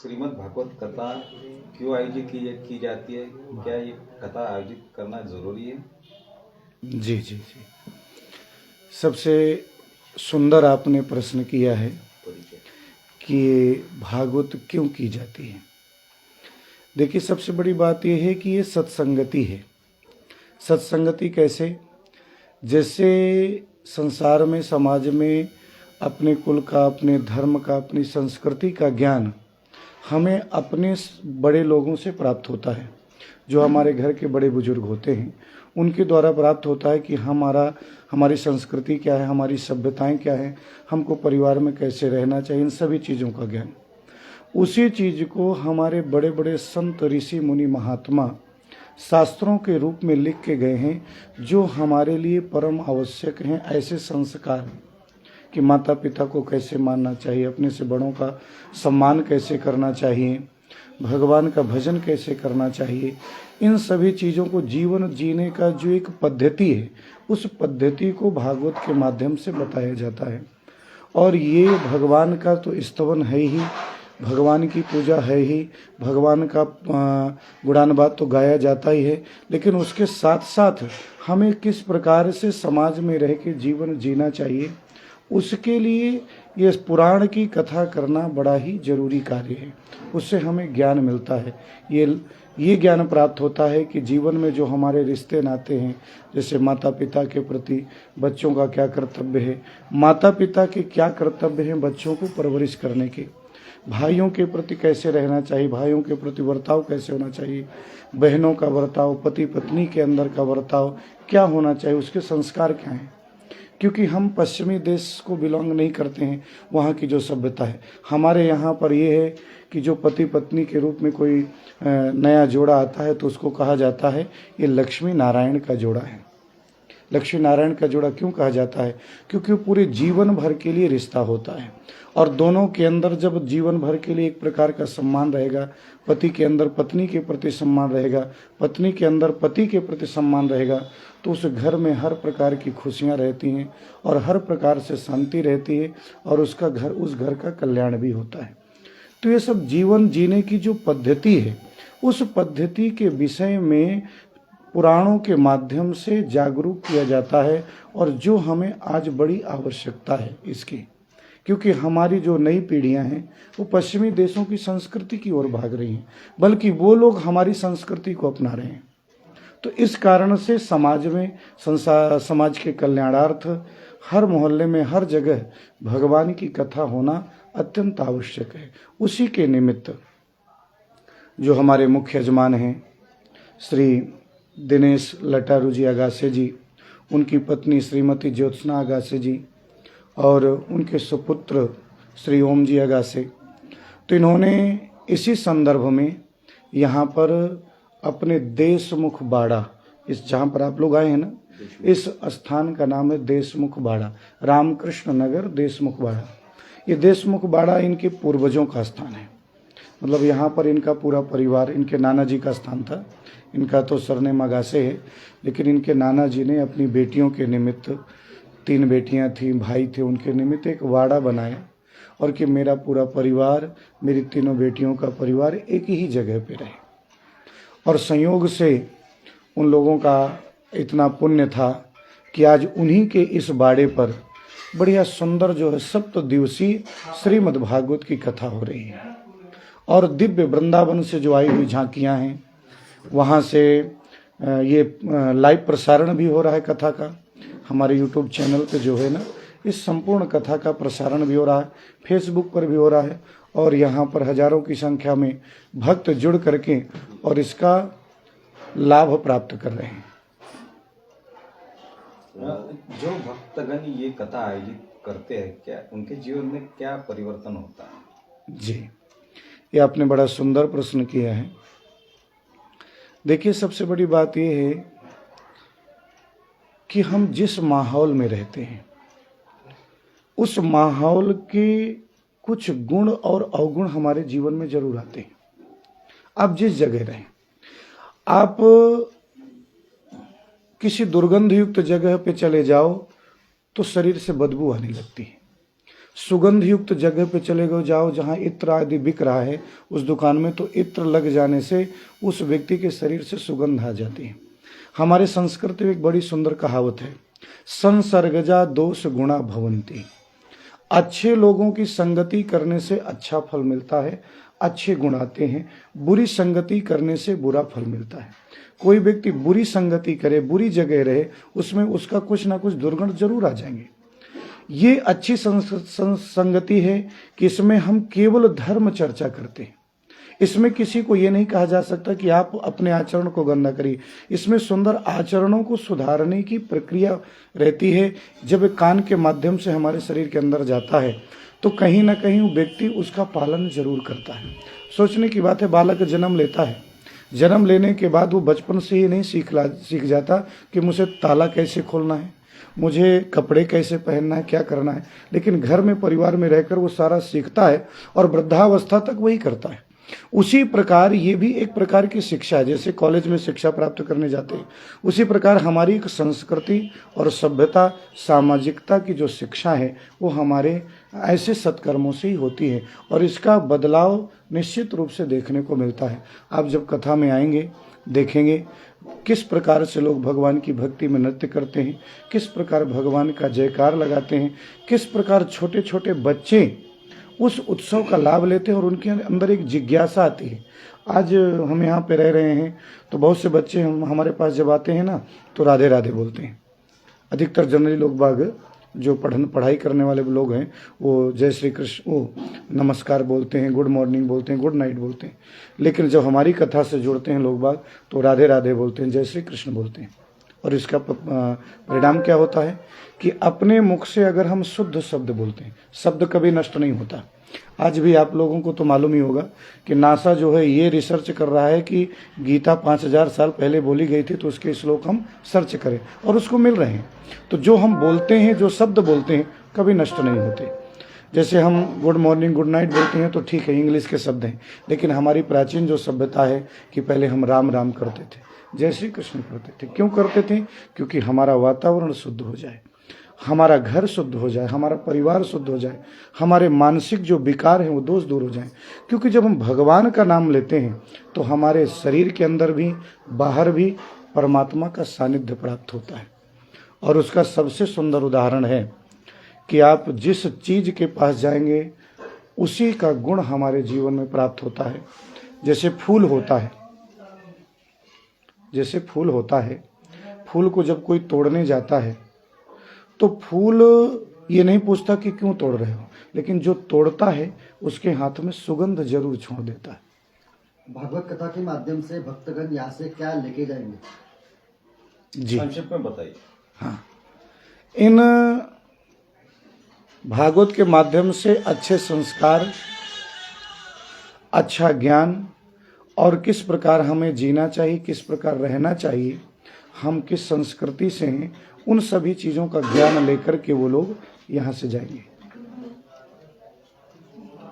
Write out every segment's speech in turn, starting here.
श्रीमद् भागवत कथा क्यों आयोजित की जाती है? क्या ये कथा आयोजित करना जरूरी है? जी जी जी, सबसे सुंदर आपने प्रश्न किया है कि भागवत क्यों की जाती है। देखिए, सबसे बड़ी बात यह है कि ये सत्संगति है। सत्संगति कैसे? जैसे संसार में, समाज में अपने कुल का, अपने धर्म का, अपनी संस्कृति का ज्ञान हमें अपने बड़े लोगों से प्राप्त होता है। जो हमारे घर के बड़े बुजुर्ग होते हैं उनके द्वारा प्राप्त होता है कि हमारी संस्कृति क्या है, हमारी सभ्यताएं क्या है, हमको परिवार में कैसे रहना चाहिए, इन सभी चीज़ों का ज्ञान। उसी चीज़ को हमारे बड़े बड़े संत, ऋषि, मुनि, महात्मा शास्त्रों के रूप में लिख के गए हैं, जो हमारे लिए परम आवश्यक हैं। ऐसे संस्कार कि माता पिता को कैसे मानना चाहिए, अपने से बड़ों का सम्मान कैसे करना चाहिए, भगवान का भजन कैसे करना चाहिए, इन सभी चीज़ों को जीवन जीने का जो एक पद्धति है, उस पद्धति को भागवत के माध्यम से बताया जाता है। और ये भगवान का तो स्तवन है ही, भगवान की पूजा है ही, भगवान का गुणानुवाद तो गाया जाता ही है, लेकिन उसके साथ साथ हमें किस प्रकार से समाज में रह के जीवन जीना चाहिए, उसके लिए ये पुराण की कथा करना बड़ा ही जरूरी कार्य है। उससे हमें ज्ञान मिलता है। ये ज्ञान प्राप्त होता है कि जीवन में जो हमारे रिश्ते नाते हैं, जैसे माता पिता के प्रति बच्चों का क्या कर्तव्य है, माता पिता के क्या कर्तव्य हैं बच्चों को परवरिश करने के, भाइयों के प्रति कैसे रहना चाहिए, भाइयों के प्रति बर्ताव कैसे होना चाहिए, बहनों का बर्ताव, पति पत्नी के अंदर का बर्ताव क्या होना चाहिए, उसके संस्कार क्या हैं। क्योंकि हम पश्चिमी देश को बिलोंग नहीं करते हैं, वहाँ की जो सभ्यता है, हमारे यहाँ पर ये है कि जो पति पत्नी के रूप में कोई नया जोड़ा आता है तो उसको कहा जाता है ये लक्ष्मी नारायण का जोड़ा है। लक्ष्मी नारायण का जोड़ा क्यों कहा जाता है? क्योंकि वो पूरे जीवन भर के लिए रिश्ता होता है, और दोनों के अंदर जब जीवन भर के लिए एक प्रकार का सम्मान रहेगा, पति के अंदर पत्नी के प्रति सम्मान रहेगा, पत्नी के अंदर पति के प्रति सम्मान रहेगा, तो उस घर में हर प्रकार की खुशियां रहती हैं और हर प्रकार से शांति रहती है, और उस घर का कल्याण भी होता है। तो ये सब जीवन जीने की जो पद्धति है, उस पद्धति के विषय में पुराणों के माध्यम से जागरूक किया जाता है, और जो हमें आज बड़ी आवश्यकता है इसकी, क्योंकि हमारी जो नई पीढ़ियां हैं वो पश्चिमी देशों की संस्कृति की ओर भाग रही हैं, बल्कि वो लोग हमारी संस्कृति को अपना रहे हैं। तो इस कारण से समाज में, समाज के कल्याणार्थ हर मोहल्ले में, हर जगह भगवान की कथा होना अत्यंत आवश्यक है। उसी के निमित्त जो हमारे मुख्य यजमान हैं श्री दिनेश लटारू जी अगासे जी, उनकी पत्नी श्रीमती ज्योत्सना अगासे जी और उनके सुपुत्र श्री ओम जी अगासे, तो इन्होंने इसी संदर्भ में यहाँ पर अपने देशमुख बाड़ा, इस जहाँ पर आप लोग आए हैं ना, इस स्थान का नाम है देशमुख बाड़ा, रामकृष्ण नगर देशमुख बाड़ा। ये देशमुख बाड़ा इनके पूर्वजों का स्थान है। मतलब यहाँ पर इनका पूरा परिवार, इनके नाना जी का स्थान था। इनका तो सरनेम अगासे है, लेकिन इनके नाना जी ने अपनी बेटियों के निमित्त, 3 बेटियां थीं, भाई थे, उनके निमित्त एक वाड़ा बनाया, और कि मेरा पूरा परिवार, मेरी 3 बेटियों का परिवार एक ही जगह पे रहे। और संयोग से उन लोगों का इतना पुण्य था कि आज उन्हीं के इस बाड़े पर बढ़िया सुंदर जो है 7 दिवसीय श्रीमद् भागवत की कथा हो रही है। और दिव्य वृंदावन से जो आई हुई झांकियाँ हैं, वहाँ से ये लाइव प्रसारण भी हो रहा है कथा का। हमारे यूट्यूब चैनल पे जो है ना, इस संपूर्ण कथा का प्रसारण भी हो रहा है, फेसबुक पर भी हो रहा है, और यहाँ पर हजारों की संख्या में भक्त जुड़ करके और इसका लाभ प्राप्त कर रहे हैं। जो भक्तगण ये कथा आयोजित करते हैं, क्या उनके जीवन में क्या परिवर्तन होता है? जी, ये आपने बड़ा सुंदर प्रश्न किया है। देखिए, सबसे बड़ी बात यह है कि हम जिस माहौल में रहते हैं, उस माहौल के कुछ गुण और अवगुण हमारे जीवन में जरूर आते हैं। आप जिस जगह रहें, आप किसी दुर्गंध युक्त जगह पे चले जाओ तो शरीर से बदबू आने लगती है। सुगंध युक्त जगह पे चले गए जाओ जहाँ इत्र आदि बिक रहा है उस दुकान में, तो इत्र लग जाने से उस व्यक्ति के शरीर से सुगंध आ जाती है। हमारे संस्कृति में एक बड़ी सुंदर कहावत है, संसर्गजा दोष गुणा भवंती। अच्छे लोगों की संगति करने से अच्छा फल मिलता है, अच्छे गुण आते हैं। बुरी संगति करने से बुरा फल मिलता है। कोई व्यक्ति बुरी संगति करे, बुरी जगह रहे, उसमें उसका कुछ ना कुछ दुर्गुण जरूर आ जाएंगे। ये अच्छी संगति है कि इसमें हम केवल धर्म चर्चा करते हैं। इसमें किसी को ये नहीं कहा जा सकता कि आप अपने आचरण को गंदा करिए। इसमें सुंदर आचरणों को सुधारने की प्रक्रिया रहती है। जब कान के माध्यम से हमारे शरीर के अंदर जाता है तो कहीं ना कहीं वो व्यक्ति उसका पालन जरूर करता है। सोचने की बात है, बालक जन्म लेता है, जन्म लेने के बाद वो बचपन से ही नहीं सीख जाता कि मुझे ताला कैसे खोलना है, मुझे कपड़े कैसे पहनना है, क्या करना है। लेकिन घर में परिवार में रहकर वो सारा सीखता है और वृद्धावस्था तक वही करता है। उसी प्रकार ये भी एक प्रकार की शिक्षा है। जैसे कॉलेज में शिक्षा प्राप्त करने जाते हैं, उसी प्रकार हमारी एक संस्कृति और सभ्यता सामाजिकता की जो शिक्षा है वो हमारे ऐसे सत्कर्मों से ही होती है और इसका बदलाव निश्चित रूप से देखने को मिलता है। आप जब कथा में आएंगे देखेंगे किस प्रकार से लोग भगवान की भक्ति में नृत्य करते हैं, किस प्रकार भगवान का जयकार लगाते हैं, किस प्रकार छोटे छोटे बच्चे उस उत्सव का लाभ लेते हैं और उनके अंदर एक जिज्ञासा आती है। आज हम यहाँ पे रह रहे हैं तो बहुत से बच्चे हमारे पास जब आते हैं ना तो राधे राधे बोलते हैं। अधिकतर जनरली लोग बाग जो पढ़ाई करने वाले लोग हैं वो जय श्री कृष्ण, वो नमस्कार बोलते हैं, गुड मॉर्निंग बोलते हैं, गुड नाइट बोलते हैं। लेकिन जब हमारी कथा से जुड़ते हैं लोग बाग तो राधे राधे बोलते हैं, जय श्री कृष्ण बोलते हैं। और इसका परिणाम क्या होता है कि अपने मुख से अगर हम शुद्ध शब्द बोलते हैं, शब्द कभी नष्ट नहीं होता। आज भी आप लोगों को तो मालूम ही होगा कि नासा जो है ये रिसर्च कर रहा है कि गीता 5000 साल पहले बोली गई थी तो उसके श्लोक हम सर्च करें और उसको मिल रहे हैं। तो जो हम बोलते हैं, जो शब्द बोलते हैं, कभी नष्ट नहीं होते। जैसे हम गुड मॉर्निंग गुड नाइट बोलते हैं तो ठीक है, इंग्लिश के शब्द हैं, लेकिन हमारी प्राचीन जो सभ्यता है कि पहले हम राम राम करते थे, जय श्री कृष्ण करते थे। क्यों करते थे? क्योंकि हमारा वातावरण शुद्ध हो जाए, हमारा घर शुद्ध हो जाए, हमारा परिवार शुद्ध हो जाए, हमारे मानसिक जो विकार हैं वो दोष दूर हो जाए। क्योंकि जब हम भगवान का नाम लेते हैं तो हमारे शरीर के अंदर भी बाहर भी परमात्मा का सानिध्य प्राप्त होता है। और उसका सबसे सुंदर उदाहरण है कि आप जिस चीज के पास जाएंगे उसी का गुण हमारे जीवन में प्राप्त होता है। जैसे फूल होता है, जैसे फूल होता है, फूल को जब कोई तोड़ने जाता है तो फूल ये नहीं पूछता कि क्यों तोड़ रहे हो, लेकिन जो तोड़ता है उसके हाथ में सुगंध जरूर छोड़ देता है। भागवत कथा के माध्यम से भक्तगण यहाँ से क्या लेके जाएंगे? जी संक्षेप में बताइए। हाँ, इन भागवत के माध्यम से अच्छे संस्कार, अच्छा ज्ञान और किस प्रकार हमें जीना चाहिए, किस प्रकार रहना चाहिए, हम किस संस्कृति से हैं, उन सभी चीजों का ज्ञान लेकर के वो लोग यहाँ से जाएंगे।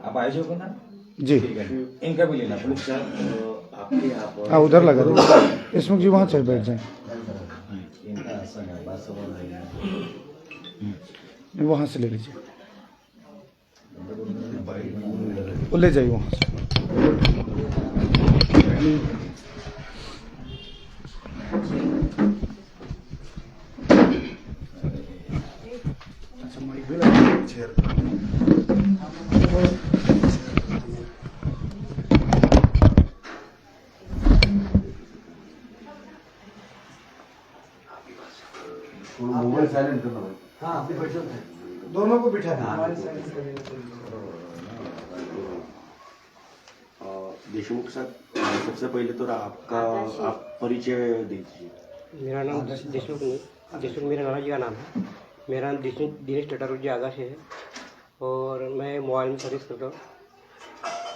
आप आए जो ना जी, इनका भी लेना आपके हाँ उधर लगा दो, इसमें जी वहाँ चल बैठ जाए, वहाँ से ले लीजिए, वो ले जाइए वहाँ से। मोबाइल साइलेंट करना भाई। हाँ, आप भी बैठो। दोनों को बिठा देशमुख सर, सबसे पहले तो आपका आप परिचय दीजिए। मेरा नाम देशमुख मेरे नाना जी का नाम है। मेरा नाम दिनेश टटारू आगाश है और मैं मोबाइल में सर्विस करता हूँ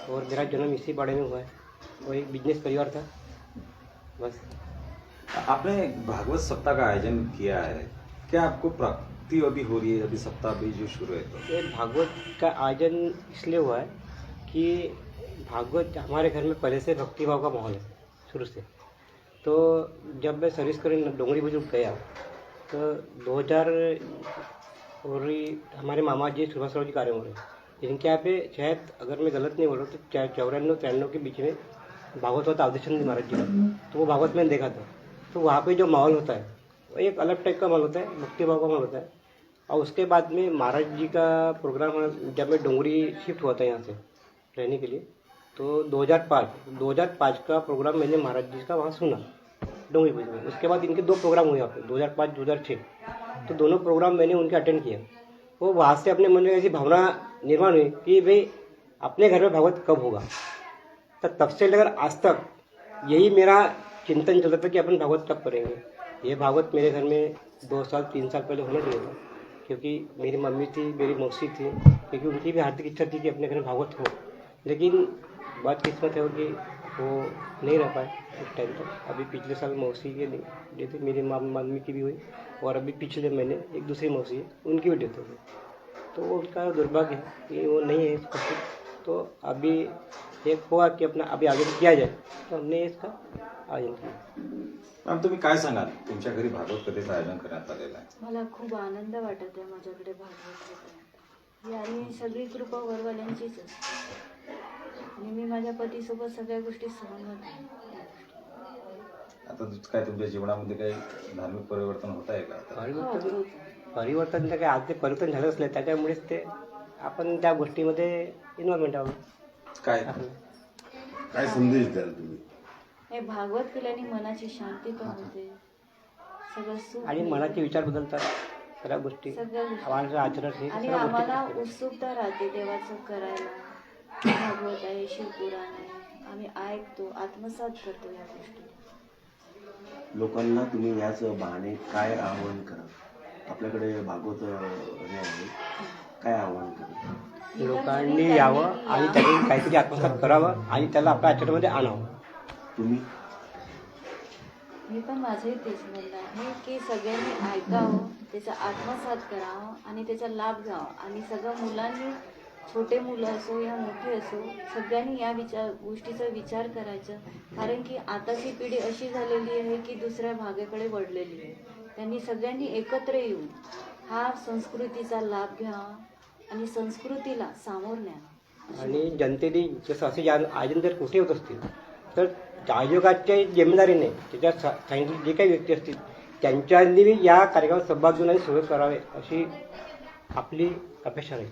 और मेरा जन्म इसी बाड़े में हुआ है और एक बिजनेस परिवार था बस। आपने भागवत सप्ताह का आयोजन किया है, क्या आपको प्राप्ति अभी हो रही है? अभी सप्ताह भी जो शुरू है तो ये भागवत का आयोजन इसलिए हुआ है कि भागवत हमारे घर में पहले से भक्तिभाव का माहौल है शुरू से। तो जब मैं सर्विस करने डोंगरी बुजुर्ग गया तो और ये हमारे मामा जी सुभाषराव जी कार्य हो रहे हैं, इनके यहाँ पे शायद अगर मैं गलत नहीं बोल रहा तो 94-93 के बीच में भागवत होता अवधेशानंद महाराज जी का, तो वो भागवत मैंने देखा था। तो वहाँ पे जो माहौल होता है वो एक अलग टाइप का माहौल होता है, भक्ति भाव का माहौल होता है। और उसके बाद में महाराज जी का प्रोग्राम जब मैं डोंगरी शिफ्ट हुआ था यहाँ से रहने के लिए, तो 2005 का प्रोग्राम मैंने महाराज जी का वहाँ सुना डोंगरी पूजा में। उसके बाद इनके 2 प्रोग्राम हुए यहाँ पे 2005-2006, तो दोनों प्रोग्राम मैंने उनके अटेंड किया। वो वहाँ से अपने मन में ऐसी भावना निर्माण हुई कि भाई अपने घर में भागवत कब होगा। तो तब से लेकर आज तक यही मेरा चिंतन चलता था कि अपन भागवत कब करेंगे। ये भागवत मेरे घर में 2-3 साल पहले होना चाहिए था, क्योंकि मेरी मम्मी थी, मेरी मौसी थी, क्योंकि उनकी भी हार्दिक इच्छा थी कि अपने घर में भागवत हो, लेकिन बात किस्मत है कि वो नहीं रह पाए उस टाइम तक। अभी पिछले साल मौसी के डेथ हुई, मेरी मम्मी की भी हुई, और अभी पिछले महीने एक दूसरी मौसी है उनकी भी डेथ हो गई। तो उनका दुर्भाग्य है कि वो नहीं है इसका। तो अभी एक हुआ की अपना अभी आगे किया जाए, तो हमने इसका आयोजन किया। मॅम तुम्ही काय सांगाल तुमच्या घरी भागवत कथेचं आयोजन करण्यात आलेलं आहे? मला खूप आनंद वाटत आहे माझ्याकडे भागवत होतं आणि सगळी कृपा वरवाल्यांचीच असते आणि मी माझ्या पतीसोबत सगळ्या गोष्टी सहमत आहे. आता काय तुमच्या जीवनामध्ये काही धार्मिक परिवर्तन होत आहे का आता? परिवर्तन तर काय आज ते परिवर्तन झालं असलं त्याच्यामुळेच ते आपण त्या गोष्टीमध्ये इन्व्हॉल्वमेंट आहोत. काय संदेश द्याल तुम्ही? हे भागवत केल्याने मनाची शांती पण होते, सगळं सुख आणि मिळतं. मनाचे विचार बदलतात सगळ्या गोष्टी, सगळ्या गोष्टी. आवाज आचरण हे आणि सगळ्या आम्हाला गोष्टी. उत्सुकता राहते देवाचं करायला. भागवत आहे, शिवपुराण आहे, आम्ही ऐकतो, आत्मसात करतो या गोष्टी. लोकांना तुम्ही याच बहाणे काय आवाहन करा? आपल्याकडे भागवत हे आहे, काय आवाहन करा? लोकांनी यावं आणि त्यांनी काहीतरी आत्मसात करावं आणि त्याला आपल्या आचरणामध्ये आणावं. तुम्ही मी पण माझंही तेच म्हणणं आहे की सगळ्यांनी ऐकावं, त्याचा आत्मसात करावं आणि त्याचा लाभ घ्यावा. आणि सगळ्या मुलांनी, छोटे मुलं असो या मोठे असो, सगळ्यांनी या गोष्टीचा विचार करायचा. कारण की आताची पिढी अशी झालेली आहे की दुसऱ्या भागाकडे वळलेली आहे. त्यांनी सगळ्यांनी एकत्र येऊन हा संस्कृतीचा लाभ घ्यावा आणि संस्कृतीला सामोरं न्यावं. आणि जनतेने जसं असे आयोजन जर कुठे होत असतील तर आयोजकाच्या जिम्मेदारीने त्याच्यात सांगितले जे काही व्यक्ती असतील त्यांच्यानी या कार्यक्रमात सहभाग घेऊन आणि सुरू करावे अशी आपली अपेक्षा आहे.